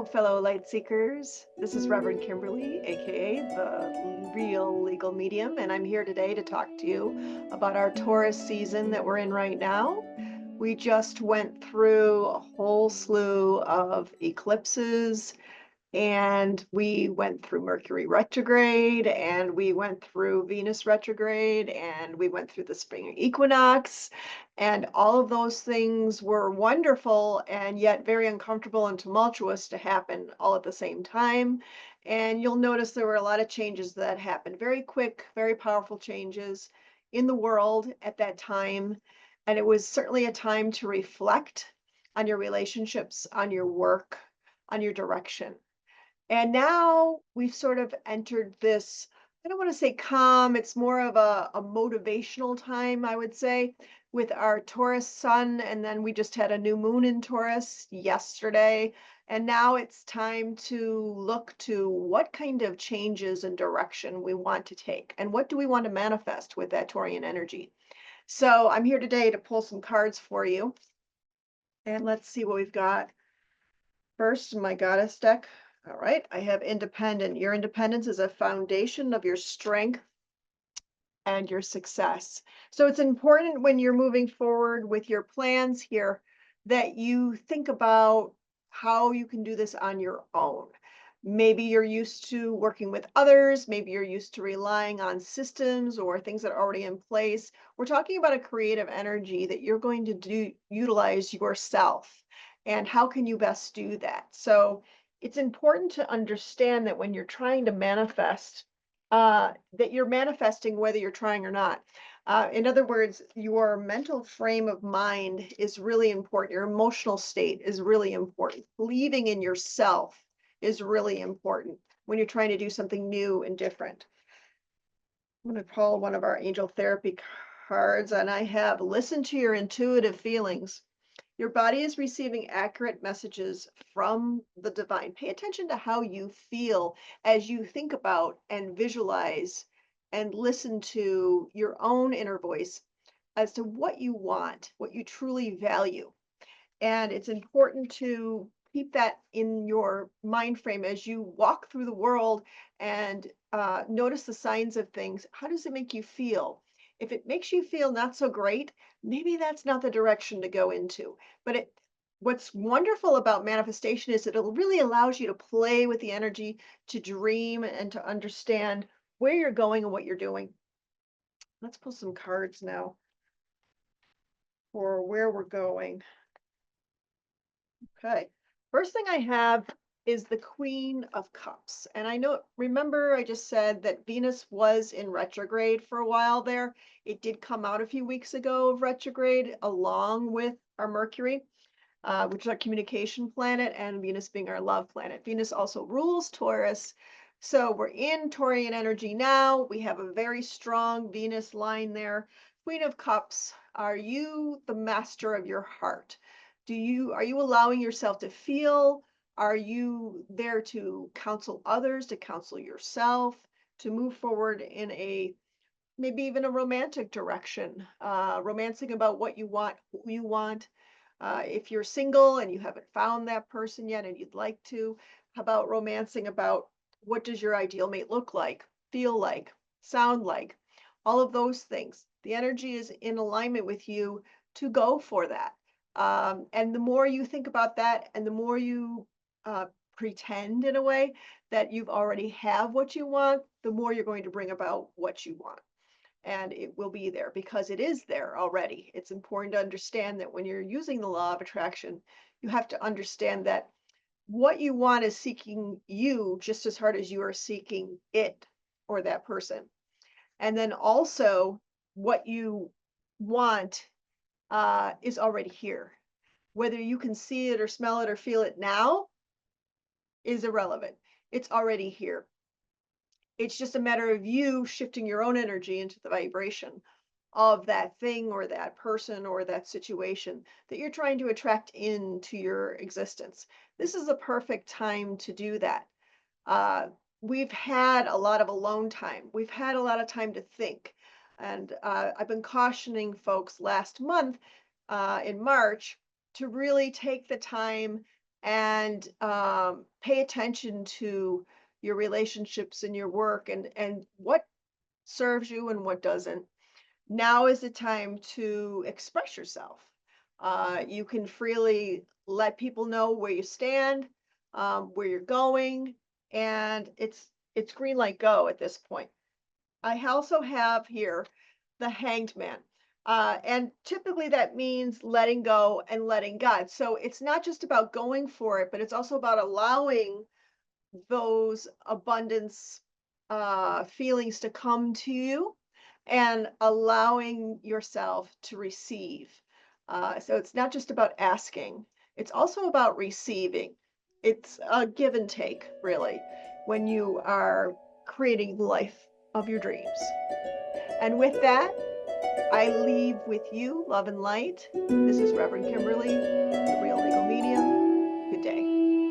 fellow light seekers. This is Reverend Kimberly, aka the Real Legal Medium, and I'm here today to talk to you about our Taurus season that we're in right now. We just went through a whole slew of eclipses, and we went through Mercury retrograde, and we went through Venus retrograde, and we went through the spring equinox. And all of those things were wonderful and yet very uncomfortable and tumultuous to happen all at the same time. And you'll notice there were a lot of changes that happened, very quick, very powerful changes in the world at that time. And it was certainly a time to reflect on your relationships, on your work, on your direction. And now we've sort of entered this, I don't want to say calm, it's more of a motivational time, I would say, with our Taurus sun. And then we just had a new moon in Taurus yesterday. And now it's time to look to what kind of changes and direction we want to take. And what do we want to manifest with that Taurian energy? So I'm here today to pull some cards for you. And let's see what we've got. First, my goddess deck. All right, I have independent. Your independence is a foundation of your strength and your success. So it's important when you're moving forward with your plans here that you think about how you can do this on your own. Maybe you're used to working with others. Maybe you're used to relying on systems or things that are already in place. We're talking about a creative energy that you're going to utilize yourself. And how can you best do that? So it's important to understand that when you're trying to manifest, that you're manifesting whether you're trying or not. In other words, your mental frame of mind is really important. Your emotional state is really important. Believing in yourself is really important when you're trying to do something new and different. I'm going to pull one of our angel therapy cards, and I have listen to your intuitive feelings. Your body is receiving accurate messages from the divine. Pay attention to how you feel as you think about and visualize and listen to your own inner voice as to what you want, what you truly value. And it's important to keep that in your mind frame as you walk through the world and notice the signs of things. How does it make you feel? If it makes you feel not so great, maybe that's not the direction to go into. But what's wonderful about manifestation is it really allows you to play with the energy, to dream, and to understand where you're going and what you're doing. Let's pull some cards now for where we're going. Okay. First thing I have is the Queen of Cups. And I know, remember, I just said that Venus was in retrograde for a while there. It did come out a few weeks ago of retrograde along with our Mercury, which is our communication planet, and Venus being our love planet. Venus also rules Taurus. So we're in Taurian energy now. We have a very strong Venus line there. Queen of Cups, are you the master of your heart? Are you allowing yourself to feel? Are you there to counsel others, to counsel yourself, to move forward in a maybe even a romantic direction, romancing about what you want, who you want. If you're single and you haven't found that person yet and you'd like to, how about romancing about what does your ideal mate look like, feel like, sound like, all of those things. The energy is in alignment with you to go for that. And the more you think about that and the more you uh, pretend in a way that you've already have what you want, the more you're going to bring about what you want. And it will be there because it is there already. It's important to understand that when you're using the law of attraction, you have to understand that what you want is seeking you just as hard as you are seeking it or that person. And then also, what you want is already here. Whether you can see it or smell it or feel it now is irrelevant. It's already here. It's just a matter of you shifting your own energy into the vibration of that thing or that person or that situation that you're trying to attract into your existence. This is a perfect time to do that. Uh, we've had a lot of alone time. We've had a lot of time to think. And I've been cautioning folks last month in March to really take the time and pay attention to your relationships and your work and what serves you and what doesn't. Now is the time to express yourself. You can freely let people know where you stand, where you're going, and it's green light go at this point. I also have here the hanged man. And typically that means letting go and letting God. So it's not just about going for it, but it's also about allowing those abundance feelings to come to you and allowing yourself to receive. So it's not just about asking, it's also about receiving. It's a give and take, really, when you are creating the life of your dreams. And with that, I leave with you love and light. This is Reverend Kimberly, the Real Legal Medium. Good day.